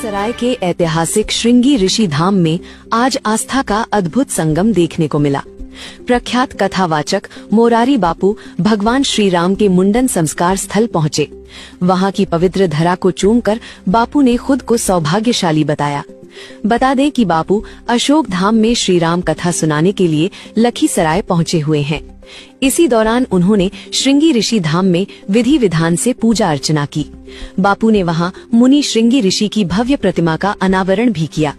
लखीसराय के ऐतिहासिक श्रृंगी ऋषि धाम में आज आस्था का अद्भुत संगम देखने को मिला। प्रख्यात कथावाचक मोरारी बापू भगवान श्री राम के मुंडन संस्कार स्थल पहुँचे। वहां की पवित्र धरा को चूमकर बापू ने खुद को सौभाग्यशाली बताया। बता दें कि बापू अशोक धाम में श्री राम कथा सुनाने के लिए लखीसराय पहुँचे हुए हैं। इसी दौरान उन्होंने श्रृंगी ऋषि धाम में विधि विधान से पूजा अर्चना की। बापू ने वहां मुनि श्रृंगी ऋषि की भव्य प्रतिमा का अनावरण भी किया।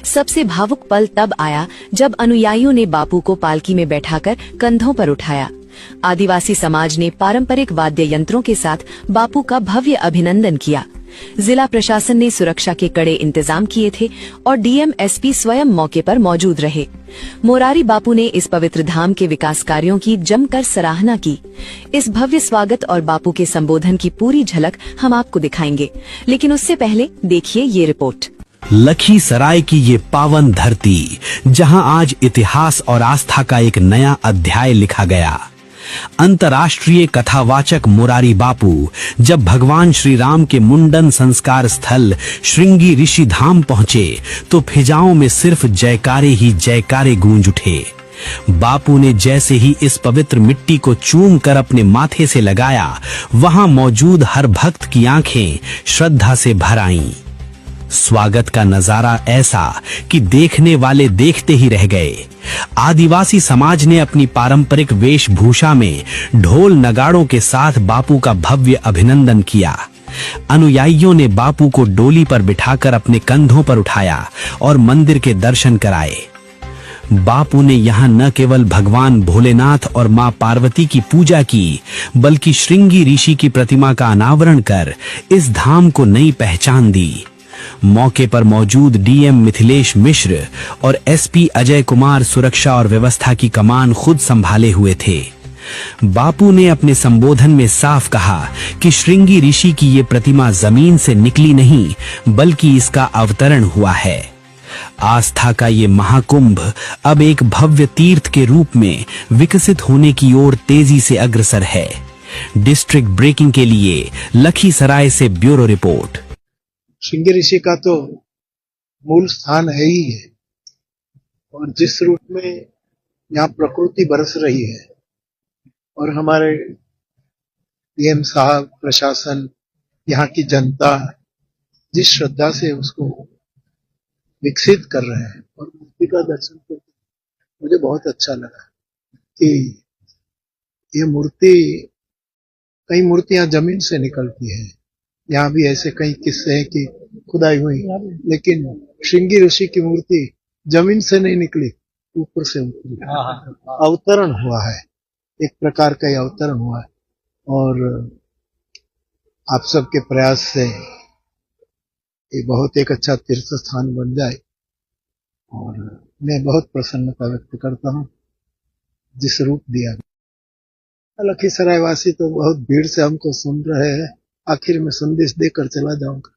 सबसे भावुक पल तब आया जब अनुयायियों ने बापू को पालकी में बैठाकर कंधों पर उठाया। आदिवासी समाज ने पारंपरिक वाद्य यंत्रों के साथ बापू का भव्य अभिनंदन किया। जिला प्रशासन ने सुरक्षा के कड़े इंतजाम किए थे और डीएम एसपी स्वयं मौके पर मौजूद रहे। मोरारी बापू ने इस पवित्र धाम के विकास कार्यों की जमकर सराहना की। इस भव्य स्वागत और बापू के संबोधन की पूरी झलक हम आपको दिखाएंगे, लेकिन उससे पहले देखिए ये रिपोर्ट। लखीसराय की ये पावन धरती, जहां आज इतिहास और आस्था का एक नया अध्याय लिखा गया। अंतर्राष्ट्रीय कथावाचक मोरारी बापू जब भगवान श्री राम के मुंडन संस्कार स्थल श्रृंगी ऋषि धाम पहुंचे तो फिजाओं में सिर्फ जयकारे ही जयकारे गूंज उठे। बापू ने जैसे ही इस पवित्र मिट्टी को चूम कर अपने माथे से लगाया, वहां मौजूद हर भक्त की आंखें श्रद्धा से भर आईं। स्वागत का नजारा ऐसा कि देखने वाले देखते ही रह गए। आदिवासी समाज ने अपनी पारंपरिक वेशभूषा में ढोल नगाड़ों के साथ बापू का भव्य अभिनंदन किया। अनुयायियों ने बापू को डोली पर बिठाकर अपने कंधों पर उठाया और मंदिर के दर्शन कराए। बापू ने यहाँ न केवल भगवान भोलेनाथ और मां पार्वती की पूजा की, बल्कि श्रृंगी ऋषि की प्रतिमा का अनावरण कर इस धाम को नई पहचान दी। मौके पर मौजूद डीएम मिथिलेश मिश्र और एसपी अजय कुमार सुरक्षा और व्यवस्था की कमान खुद संभाले हुए थे। बापू ने अपने संबोधन में साफ कहा कि श्रृंगी ऋषि की ये प्रतिमा जमीन से निकली नहीं, बल्कि इसका अवतरण हुआ है। आस्था का ये महाकुंभ अब एक भव्य तीर्थ के रूप में विकसित होने की ओर तेजी से अग्रसर है। डिस्ट्रिक्ट ब्रेकिंग के लिए लखीसराय से ब्यूरो रिपोर्ट। श्रृंगी ऋषि का तो मूल स्थान है ही है, और जिस रूप में यहाँ प्रकृति बरस रही है और हमारे डीएम साहब, प्रशासन, यहाँ की जनता जिस श्रद्धा से उसको विकसित कर रहे हैं और मूर्ति का दर्शन करके मुझे बहुत अच्छा लगा कि ये मूर्ति, कई मूर्तियां जमीन से निकलती हैं, यहाँ भी ऐसे कई किस्से हैं कि खुदाई हुई, लेकिन श्रृंगी ऋषि की मूर्ति जमीन से नहीं निकली, ऊपर से उतरी, अवतरण हुआ है। एक प्रकार का यह अवतरण हुआ है और आप सबके प्रयास से ये बहुत एक अच्छा तीर्थ स्थान बन जाए और मैं बहुत प्रसन्नता व्यक्त करता हूँ जिस रूप दिया। लखीसराय वासी तो बहुत भीड़ से हमको सुन रहे हैं। आखिर में संदेश देकर चला जाऊंगा।